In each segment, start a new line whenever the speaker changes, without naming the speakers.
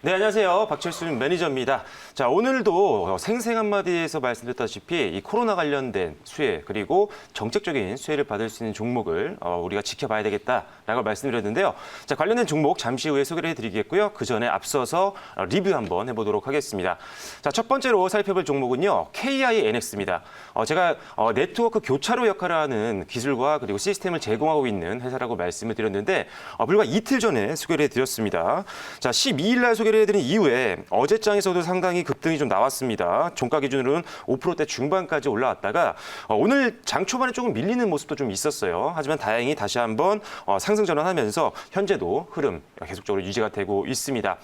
네, 안녕하세요. 박철수 매니저입니다. 자, 오늘도 생생 한마디에서 말씀드렸다시피 이 코로나 관련된 수혜 그리고 정책적인 수혜를 받을 수 있는 종목을 우리가 지켜봐야 되겠다라고 말씀드렸는데요. 자, 관련된 종목 잠시 후에 소개를 해드리겠고요. 그 전에 앞서서 리뷰 한번 해보도록 하겠습니다. 자, 첫 번째로 살펴볼 종목은요. KINX입니다. 제가 네트워크 교차로 역할을 하는 기술과 그리고 시스템을 제공하고 있는 회사라고 말씀을 드렸는데 불과 이틀 전에 소개를 해드렸습니다. 자, 12일 날 소개를 해드린 이후에 어제장에서도 상당히 급등이 좀 나왔습니다. 종가 기준으로는 5%대 중반까지 올라왔다가 오늘 장 초반에 조금 밀리는 모습도 좀 있었어요. 하지만 다행히 다시 한번 상승 전환하면서 현재도 흐름 계속적으로 유지가 되고 있습니다.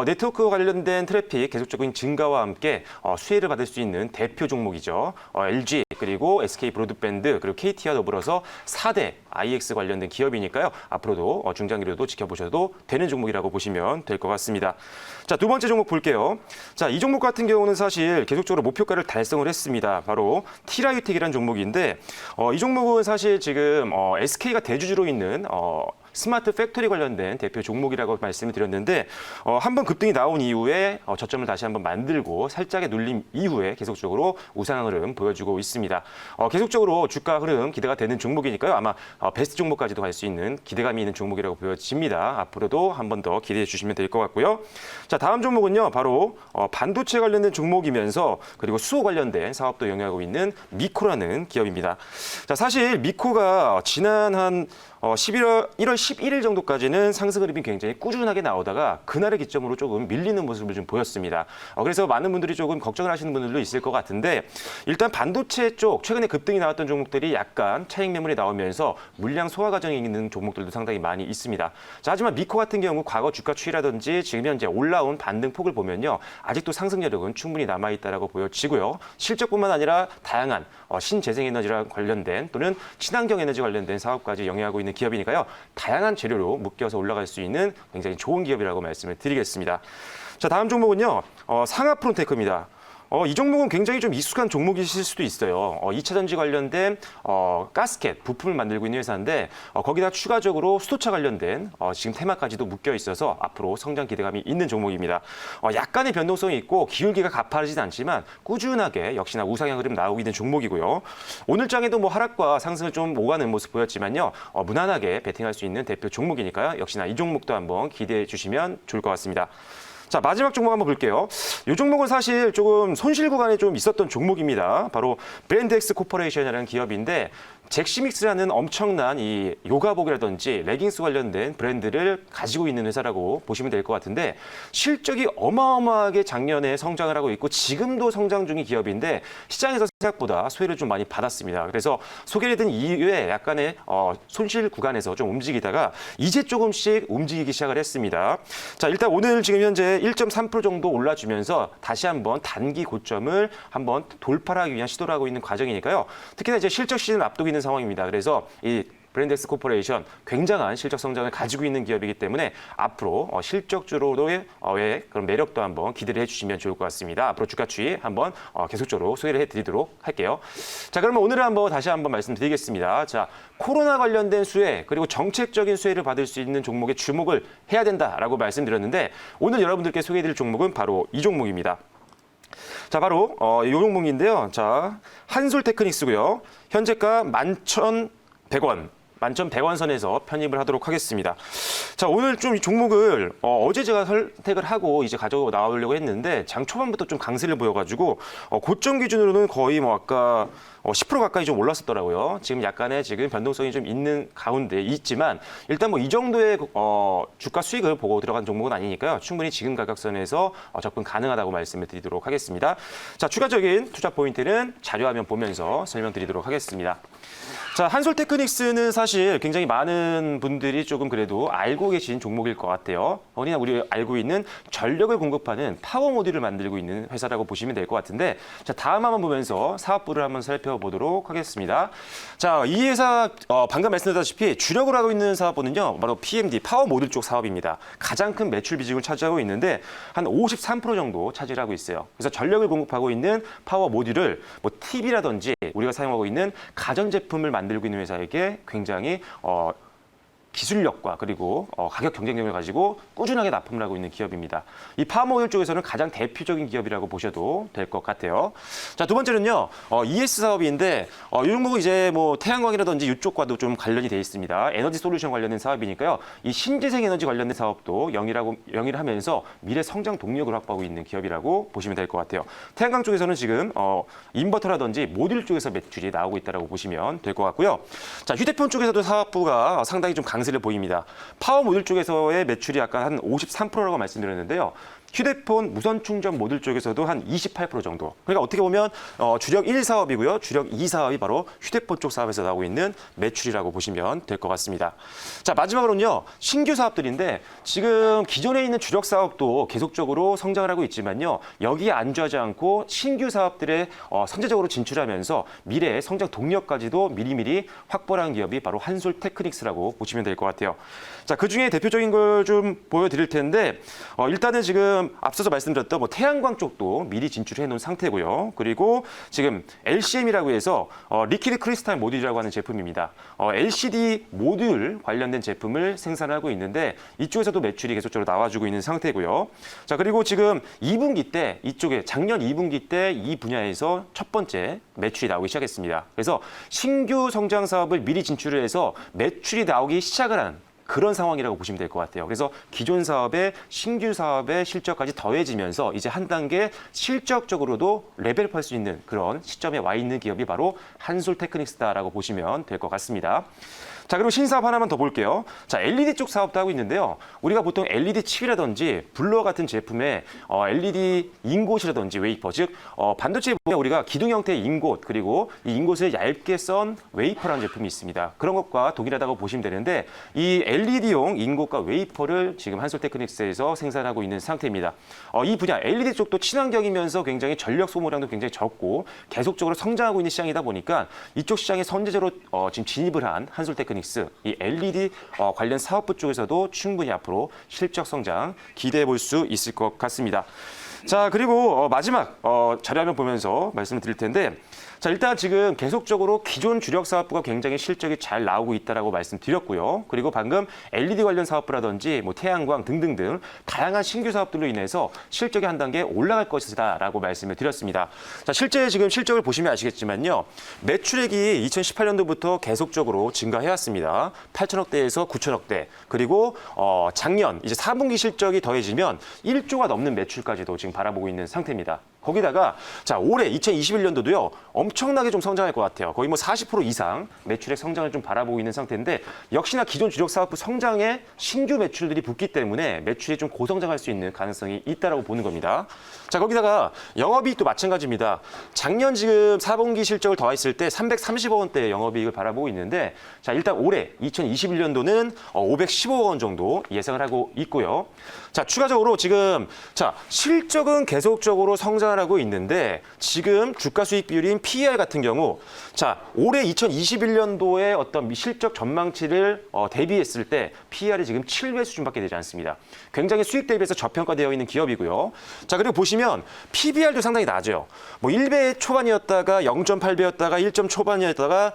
네트워크 관련된 트래픽 계속적인 증가와 함께 수혜를 받을 수 있는 대표 종목이죠. LG 그리고 SK 브로드밴드 그리고 KT와 더불어서 4대 IX 관련된 기업이니까요. 앞으로도 중장기로도 지켜보셔도 되는 종목이라고 보시면 될 것 같습니다. 자, 두 번째 종목 볼게요. 자, 이 종목 같은 경우는 사실 계속적으로 목표가를 달성을 했습니다. 바로 티라유텍이라는 종목인데 이 종목은 사실 지금 SK가 대주주로 있는 스마트 팩토리 관련된 대표 종목이라고 말씀을 드렸는데 한번 급등이 나온 이후에 저점을 다시 한번 만들고 살짝의 눌림 이후에 계속적으로 우상향 흐름 보여주고 있습니다. 계속적으로 주가 흐름 기대가 되는 종목이니까요. 아마 베스트 종목까지도 갈 수 있는 기대감이 있는 종목이라고 보여집니다. 앞으로도 한 번 더 기대해 주시면 될 것 같고요. 자, 다음 종목은요. 바로 반도체 관련된 종목이면서 그리고 수호 관련된 사업도 영위하고 있는 미코라는 기업입니다. 자, 사실 미코가 지난 한 1월 11일 정도까지는 상승 흐름이 굉장히 꾸준하게 나오다가 그날의 기점으로 조금 밀리는 모습을 좀 보였습니다. 그래서 많은 분들이 조금 걱정을 하시는 분들도 있을 것 같은데 일단 반도체 쪽 최근에 급등이 나왔던 종목들이 약간 차익 매물이 나오면서 물량 소화 과정에 있는 종목들도 상당히 많이 있습니다. 자, 하지만 미코 같은 경우 과거 주가 추이라든지 지금 현재 올라온 반등 폭을 보면요. 아직도 상승 여력은 충분히 남아있다라고 보여지고요. 실적뿐만 아니라 다양한 신재생에너지랑 관련된 또는 친환경 에너지 관련된 사업까지 영위하고 있는 기업이니까요. 다양한 재료로 묶여서 올라갈 수 있는 굉장히 좋은 기업이라고 말씀을 드리겠습니다. 자, 다음 종목은요. 상하프론테크입니다. 이 종목은 굉장히 좀 익숙한 종목이실 수도 있어요. 2차 전지 관련된 가스켓 부품을 만들고 있는 회사인데 거기다 추가적으로 수소차 관련된 지금 테마까지도 묶여 있어서 앞으로 성장 기대감이 있는 종목입니다. 약간의 변동성이 있고 기울기가 가파르진 않지만 꾸준하게 역시나 우상향 흐름 나오고 있는 종목이고요. 오늘 장에도 뭐 하락과 상승을 좀 오가는 모습 보였지만요. 무난하게 베팅할 수 있는 대표 종목이니까요. 역시나 이 종목도 한번 기대해 주시면 좋을 것 같습니다. 자, 마지막 종목 한번 볼게요. 이 종목은 사실 조금 손실 구간에 좀 있었던 종목입니다. 바로 브랜드엑스 코퍼레이션이라는 기업인데 잭시믹스라는 엄청난 이 요가복이라든지 레깅스 관련된 브랜드를 가지고 있는 회사라고 보시면 될 것 같은데 실적이 어마어마하게 작년에 성장을 하고 있고 지금도 성장 중인 기업인데 시장에서 생각보다 수혜를 좀 많이 받았습니다. 그래서 소개를 든 이후에 약간의 손실 구간에서 좀 움직이다가 이제 조금씩 움직이기 시작을 했습니다. 자, 일단 오늘 지금 현재 1.3% 정도 올라주면서 다시 한번 단기 고점을 한번 돌파하기 위한 시도를 하고 있는 과정이니까요. 특히나 이제 실적 시즌 앞두고 있는 상황입니다. 그래서 이 브랜드엑스 코퍼레이션 굉장한 실적 성장을 가지고 있는 기업이기 때문에 앞으로 실적주로의 그런 매력도 한번 기대를 해주시면 좋을 것 같습니다. 앞으로 주가 추이 한번 계속적으로 소개를 해드리도록 할게요. 자, 그러면 오늘은 한번 다시 한번 말씀드리겠습니다. 자, 코로나 관련된 수혜 그리고 정책적인 수혜를 받을 수 있는 종목에 주목을 해야 된다라고 말씀드렸는데 오늘 여러분들께 소개해드릴 종목은 바로 이 종목입니다. 자, 바로 이 종목인데요. 자, 한솔테크닉스고요. 현재가 11,100원. 11,100원 선에서 편입을 하도록 하겠습니다. 자, 오늘 좀 이 종목을 어제 제가 선택을 하고 이제 가지고 나오려고 했는데 장 초반부터 좀 강세를 보여가지고 고점 기준으로는 거의 뭐 아까 10% 가까이 좀 올랐었더라고요. 지금 약간의 지금 변동성이 좀 있는 가운데 있지만 일단 뭐 이 정도의 주가 수익을 보고 들어간 종목은 아니니까요. 충분히 지금 가격선에서 접근 가능하다고 말씀을 드리도록 하겠습니다. 자, 추가적인 투자 포인트는 자료화면 보면서 설명드리도록 하겠습니다. 자, 한솔테크닉스는 사실 굉장히 많은 분들이 조금 그래도 알고 계신 종목일 것 같아요. 어디나 우리 알고 있는 전력을 공급하는 파워 모듈을 만들고 있는 회사라고 보시면 될 것 같은데 자, 다음 한번 보면서 사업부를 한번 살펴보도록 하겠습니다. 자, 이 회사 방금 말씀드렸다시피 주력으로 하고 있는 사업부는요. 바로 PMD, 파워 모듈 쪽 사업입니다. 가장 큰 매출 비중을 차지하고 있는데 한 53% 정도 차지를 하고 있어요. 그래서 전력을 공급하고 있는 파워 모듈을 뭐 TV라든지 우리가 사용하고 있는 가전제품을 만들고 있는 회사에게 굉장히 기술력과 그리고 가격 경쟁력을 가지고 꾸준하게 납품을 하고 있는 기업입니다. 이 파워모듈 쪽에서는 가장 대표적인 기업이라고 보셔도 될 것 같아요. 자, 두 번째는요. ES 사업인데 이 종목은 이제 뭐 태양광이라든지 이쪽과도 좀 관련이 돼 있습니다. 에너지 솔루션 관련된 사업이니까요. 이 신재생 에너지 관련된 사업도 영위를 하면서 미래 성장 동력을 확보하고 있는 기업이라고 보시면 될 것 같아요. 태양광 쪽에서는 지금 인버터라든지 모듈 쪽에서 매출이 나오고 있다고 보시면 될 것 같고요. 자, 휴대폰 쪽에서도 사업부가 상당히 좀 강세를 보입니다. 파워 모듈 쪽에서의 매출이 아까 한 53%라고 말씀드렸는데요. 휴대폰 무선 충전 모듈 쪽에서도 한 28% 정도. 그러니까 어떻게 보면 주력 1 사업이고요. 주력 2 사업이 바로 휴대폰 쪽 사업에서 나오고 있는 매출이라고 보시면 될 것 같습니다. 자, 마지막으로는요. 신규 사업들인데 지금 기존에 있는 주력 사업도 계속적으로 성장을 하고 있지만요. 여기에 안주하지 않고 신규 사업들에 선제적으로 진출하면서 미래의 성장 동력까지도 미리미리 확보를 한 기업이 바로 한솔테크닉스라고 보시면 될 것 같아요. 자, 그중에 대표적인 걸 좀 보여드릴 텐데 일단은 지금 앞서서 말씀드렸던 뭐 태양광 쪽도 미리 진출해 놓은 상태고요. 그리고 지금 LCM이라고 해서 리퀴드 크리스탈 모듈이라고 하는 제품입니다. LCD 모듈 관련된 제품을 생산하고 있는데 이쪽에서도 매출이 계속적으로 나와주고 있는 상태고요. 자, 그리고 지금 2분기 때 이쪽에 작년 2분기 때 이 분야에서 첫 번째 매출이 나오기 시작했습니다. 그래서 신규 성장 사업을 미리 진출을 해서 매출이 나오기 시작을 한 그런 상황이라고 보시면 될 것 같아요. 그래서 기존 사업의 신규 사업의 실적까지 더해지면서 이제 한 단계 실적적으로도 레벨업할 수 있는 그런 시점에 와 있는 기업이 바로 한솔테크닉스다라고 보시면 될 것 같습니다. 자, 그리고 신사업 하나만 더 볼게요. 자, LED 쪽 사업도 하고 있는데요. 우리가 보통 LED 칩이라든지 블러 같은 제품에 LED 인곳이라든지 웨이퍼, 즉 반도체에 보면 우리가 기둥 형태의 인곳 그리고 이 인곳을 얇게 썬 웨이퍼라는 제품이 있습니다. 그런 것과 동일하다고 보시면 되는데 이 LED용 인곳과 웨이퍼를 지금 한솔테크닉스에서 생산하고 있는 상태입니다. 이 분야 LED 쪽도 친환경이면서 굉장히 전력 소모량도 굉장히 적고 계속적으로 성장하고 있는 시장이다 보니까 이쪽 시장에 선제적으로 지금 진입을 한 한솔테크닉스 이 LED 관련 사업부 쪽에서도 충분히 앞으로 실적 성장 기대해 볼 수 있을 것 같습니다. 자, 그리고 마지막 자료 화면 보면서 말씀을 드릴 텐데 자, 일단 지금 계속적으로 기존 주력 사업부가 굉장히 실적이 잘 나오고 있다라고 말씀드렸고요. 그리고 방금 LED 관련 사업부라든지 뭐 태양광 등등등 다양한 신규 사업들로 인해서 실적이 한 단계 올라갈 것이다라고 말씀을 드렸습니다. 자, 실제 지금 실적을 보시면 아시겠지만요. 매출액이 2018년도부터 계속적으로 증가해왔습니다. 8천억대에서 9천억대. 그리고 작년 이제 4분기 실적이 더해지면 1조가 넘는 매출까지도 지금 바라보고 있는 상태입니다. 거기다가 자, 올해 2021년도도요. 엄청나게 좀 성장할 것 같아요. 거의 뭐 40% 이상 매출액 성장을 좀 바라보고 있는 상태인데 역시나 기존 주력 사업부 성장에 신규 매출들이 붙기 때문에 매출이 좀 고성장할 수 있는 가능성이 있다라고 보는 겁니다. 자, 거기다가 영업이익도 마찬가지입니다. 작년 지금 4분기 실적을 더했을 때 330억 원대의 영업이익을 바라보고 있는데 자, 일단 올해 2021년도는 515억 원 정도 예상을 하고 있고요. 자, 추가적으로 지금 자, 실적은 계속적으로 성장을 하고 있는데 지금 주가 수익 비율인 PER 같은 경우 자, 올해 2021년도에 어떤 실적 전망치를 대비했을 때 PER이 지금 7배 수준밖에 되지 않습니다. 굉장히 수익 대비해서 저평가되어 있는 기업이고요. 자, 그리고 보시면 PBR도 상당히 낮아요. 뭐 1배 초반이었다가 0.8배였다가 1점 초반이었다가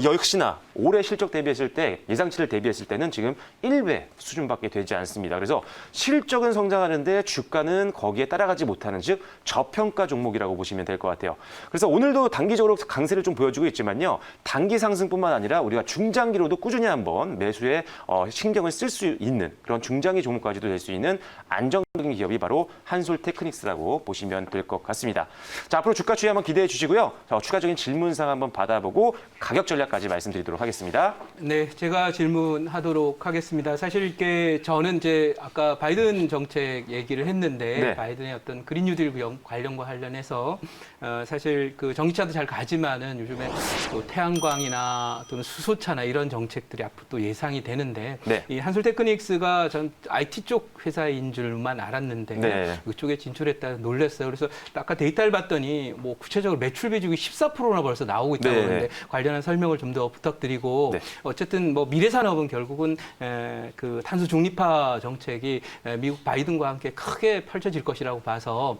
역시나 올해 실적 대비했을 때 예상치를 대비했을 때는 지금 1배 수준밖에 되지 않습니다. 그래서 실적은 성장하는데 주가는 거기에 따라가지 못하는 즉 저평가 종목이라고 보시면 될 것 같아요. 그래서 오늘도 단기적으로 강세를 좀 보여주고 있지만요. 단기 상승뿐만 아니라 우리가 중장기로도 꾸준히 한번 매수에 신경을 쓸 수 있는 그런 중장기 종목까지도 될 수 있는 안정적인 기업이 바로 한솔테크닉스라고 보시면 될 것 같습니다. 자, 앞으로 주가 추이 한번 기대해 주시고요. 추가적인 질문사항 한번 받아보고 가격 전략까지 말씀드리도록 하겠습니다.
네, 제가 질문하도록 하겠습니다. 사실 이게 저는 이제 아까 바이든 정책 얘기를 했는데
네.
바이든의 어떤 그린 뉴딜 관련과 관련해서 사실 그 전기차도 잘 가지만은 요즘에 또 태양광이나 또는 수소차나 이런 정책들이 앞으로 또 예상이 되는데
네.
이 한솔테크닉스가 전 IT 쪽 회사인 줄만 알았는데
네.
그쪽에 진출했다 놀랐어요. 그래서 아까 데이터를 봤더니 뭐 구체적으로 매출 비중이 14%나 벌써 나오고 있다고
네.
하는데 관련한 설명을 좀 더 부탁드리고 부분들이고
네.
어쨌든 뭐 미래 산업은 결국은 그 탄소 중립화 정책이 미국 바이든과 함께 크게 펼쳐질 것이라고 봐서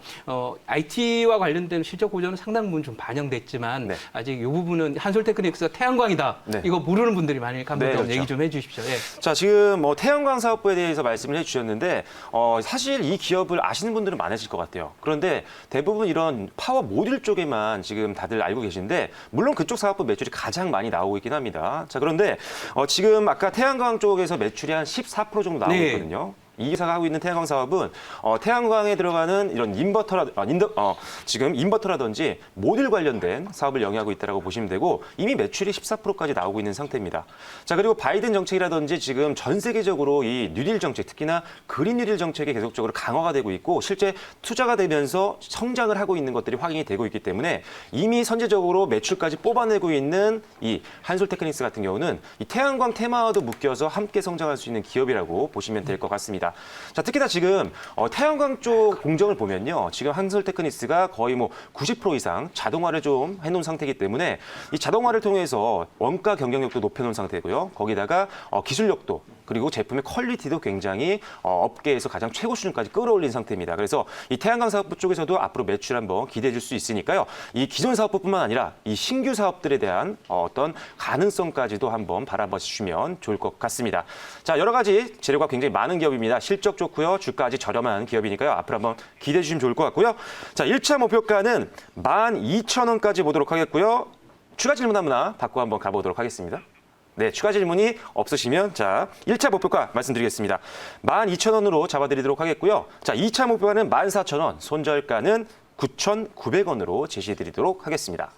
IT와 관련된 실적 구조는 상당 부분 좀 반영됐지만
네.
아직 이 부분은 한솔테크닉스가 태양광이다.
네.
이거 모르는 분들이 많으니까 한번
네,
좀
그렇죠.
얘기 좀 해주십시오. 예.
자, 지금 뭐 태양광 사업부에 대해서 말씀을 해주셨는데 사실 이 기업을 아시는 분들은 많으실 것 같아요. 그런데 대부분 이런 파워 모듈 쪽에만 지금 다들 알고 계신데 물론 그쪽 사업부 매출이 가장 많이 나오고 있긴 합니다. 자, 그런데 지금 아까 태양광 쪽에서 매출이 한 14% 정도 나오고
네.
있거든요. 이 회사가 하고 있는 태양광 사업은 태양광에 들어가는 이런 지금 인버터라든지 모듈 관련된 사업을 영위하고 있다고 보시면 되고 이미 매출이 14%까지 나오고 있는 상태입니다. 자, 그리고 바이든 정책이라든지 지금 전 세계적으로 이 뉴딜 정책, 특히나 그린 뉴딜 정책이 계속적으로 강화가 되고 있고 실제 투자가 되면서 성장을 하고 있는 것들이 확인이 되고 있기 때문에 이미 선제적으로 매출까지 뽑아내고 있는 이 한솔테크닉스 같은 경우는 이 태양광 테마와도 묶여서 함께 성장할 수 있는 기업이라고 보시면 될 것 같습니다. 자, 특히나 지금 태양광 쪽 공정을 보면요. 지금 한솔테크닉스가 거의 뭐 90% 이상 자동화를 좀 해놓은 상태이기 때문에 이 자동화를 통해서 원가 경쟁력도 높여놓은 상태고요. 거기다가 기술력도 그리고 제품의 퀄리티도 굉장히 업계에서 가장 최고 수준까지 끌어올린 상태입니다. 그래서 이 태양광 사업부 쪽에서도 앞으로 매출 한번 기대해 줄 수 있으니까요. 이 기존 사업부뿐만 아니라 이 신규 사업들에 대한 어떤 가능성까지도 한번 바라봐 주시면 좋을 것 같습니다. 자, 여러 가지 재료가 굉장히 많은 기업입니다. 실적 좋고요. 주가 아직 저렴한 기업이니까요. 앞으로 한번 기대해 주시면 좋을 것 같고요. 자, 1차 목표가는 12,000원까지 보도록 하겠고요. 추가 질문 하나 받고 한번 가보도록 하겠습니다. 네, 추가 질문이 없으시면 자, 1차 목표가 말씀드리겠습니다. 12,000원으로 잡아드리도록 하겠고요. 자, 2차 목표가는 14,000원, 손절가는 9,900원으로 제시해드리도록 하겠습니다.